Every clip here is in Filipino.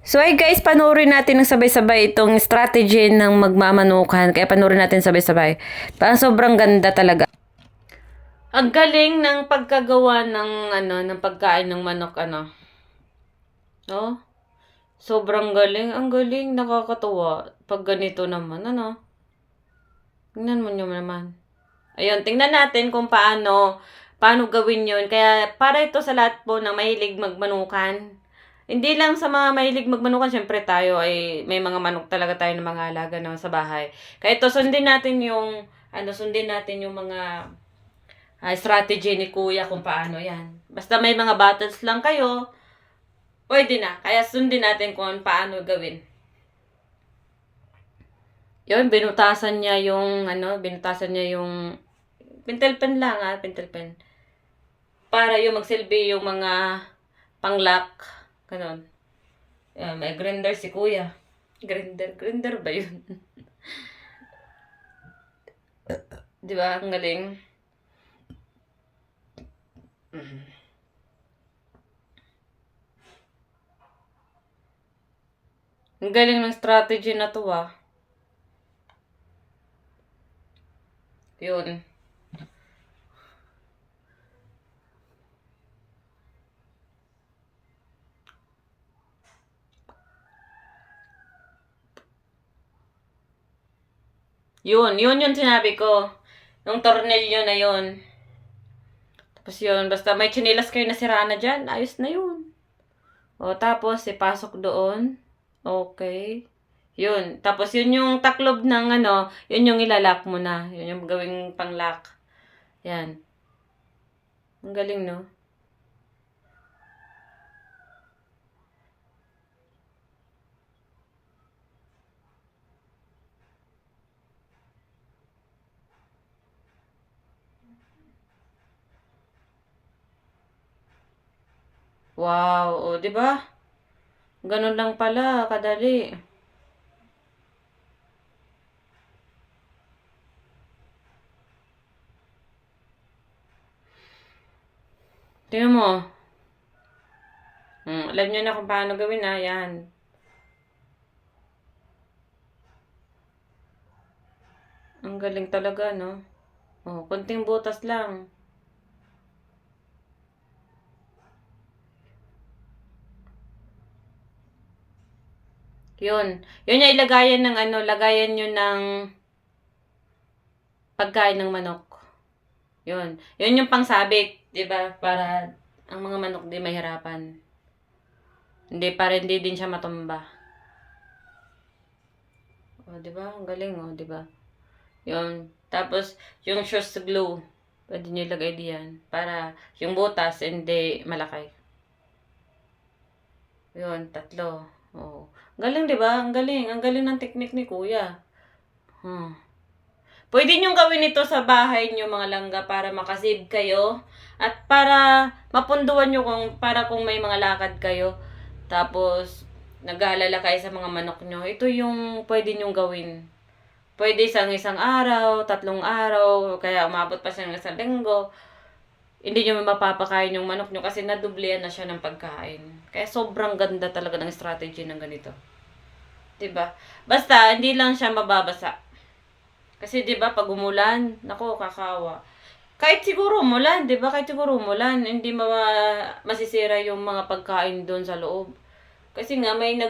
So ay guys, panoorin natin ng sabay-sabay itong strategy ng magmamanukan. Kaya panoorin natin sabay-sabay. Parang sobrang ganda talaga. Ang galing ng pagkagawa ng pagkain ng manok No? Sobrang galing. Ang galing, nakakatuwa. Pag ganito naman, Tingnan mo nyo naman. Ayun, tingnan natin kung paano gawin yun. Kaya para ito sa lahat po na mahilig magmanukan. Hindi lang sa mga mahilig magmanukan, syempre tayo ay may mga manok talaga tayo na mga alaga na sa bahay. Kaya ito sundin natin yung mga strategy ni Kuya kung paano yan. Basta may mga battles lang kayo, pwede na. Kaya sundin natin kung paano gawin. Yun, binutasan niya yung pentel pen lang pentel pen. Para yung magsilbi yung mga panglock. Ganon. May grinder si Kuya. Grinder ba yun? Di ba? Ang galing. Ang galing ng strategy na to Yun. Yun yung sinabi ko. Yung tornilyo na yun. Tapos yun, basta may chinilas kayo na sira na dyan, ayos na yun. O, tapos, ipasok doon. Okay. Yun. Tapos, yun yung taklob ng yun yung ilalak mo na. Yun yung gawing panglock. Yan. Ang galing, no? Wow. O, di ba? Ganun lang pala, kadali. Tingnan mo. Alam nyo na kung paano gawin yan. Ang galing talaga, no? Oh, konting butas lang. Yun. Yun yung lagayan nyo ng pagkain ng manok. Yun. Yun yung pangsabit, 'di ba? Para ang mga manok di mahirapan. Hindi para hindi din siya matumba. O, 'di ba? Ang galing, 'di ba? Yun. Tapos yung shoes glue, pwede niyo ilagay diyan para yung butas hindi malaki. Yun, tatlo. Oh. Galing, 'di ba? Ang galing. Ang galing ng technique ni Kuya. Hmm. Pwede niyong gawin ito sa bahay niyo mga langga para makasave kayo at para mapunduan niyo kung may mga lakad kayo. Tapos nag-aalala kayo sa mga manok niyo. Ito yung pwede niyong gawin. Pwede isang araw, 3 araw, kaya umabot pa siya ng 1 linggo. Hindi niyo mapapakain yung manok niyo kasi nadublihan na siya ng pagkain. Kaya sobrang ganda talaga ng strategy ng ganito. 'Di ba? Basta hindi lang siya mababasa. Kasi 'di ba pag umulan, nako kakawa. Kahit siguro umulan, 'di ba? Kahit siguro umulan, hindi masisira yung mga pagkain doon sa loob. Kasi nga may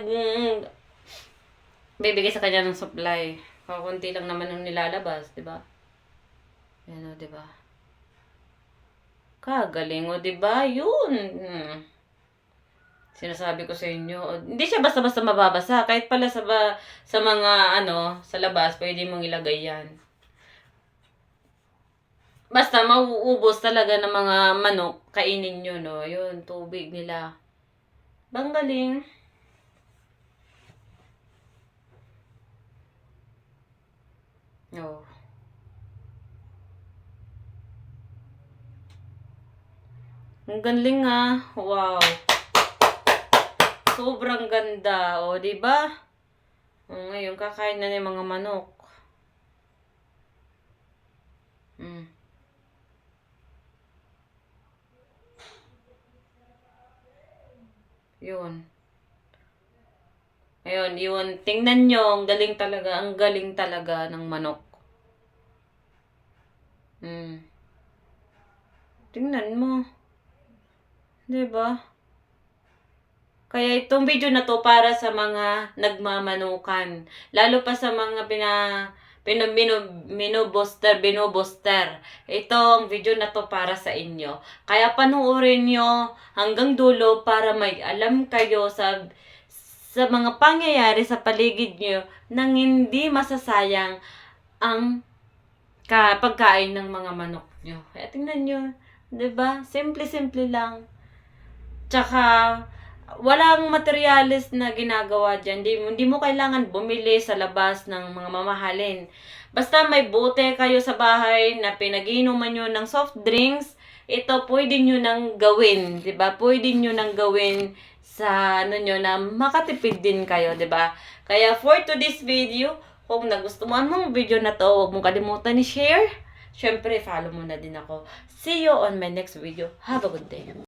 bibigay sa kanya ng supply. Kakunti lang naman ang nilalabas, 'di ba? Yan 'di ba? Kagaling 'di ba? Yun. Sinasabi ko sa inyo, hindi siya basta-basta mababasa. Kahit pala sa mga sa labas, pwede mong ilagay 'yan. Basta mauubos talaga ng mga manok, kainin nyo, no? Yun, tubig nila. Bang galing. Oh. Ang galing Wow. Sobrang ganda. O, di ba? Ngayon, kakain na ng mga manok. Yun. Ayun, yun. Tingnan nyo, ang galing talaga ng manok. Tingnan mo. 'Di ba? Kaya itong video na to para sa mga nagmamanukan. Lalo pa sa mga binubuster. Ito ang video na to para sa inyo. Kaya panoorin nyo hanggang dulo para may alam kayo sa mga pangyayari sa paligid nyo nang hindi masasayang ang pagkain ng mga manok nyo. Kaya tingnan nyo, 'di ba? Simple-simple lang. Tsaka, walang materialis na ginagawa dyan. Hindi mo kailangan bumili sa labas ng mga mamahalin. Basta may bote kayo sa bahay na pinag-iinuman nyo ng soft drinks, ito pwede nyo nang gawin. 'Di ba? Pwede nyo nang gawin sa nyo na makatipid din kayo. 'Di ba? Kaya for today's video, kung nagustuhan mong video na to, huwag mong kalimutan ni share. Syempre, follow mo na din ako. See you on my next video. Have a good day.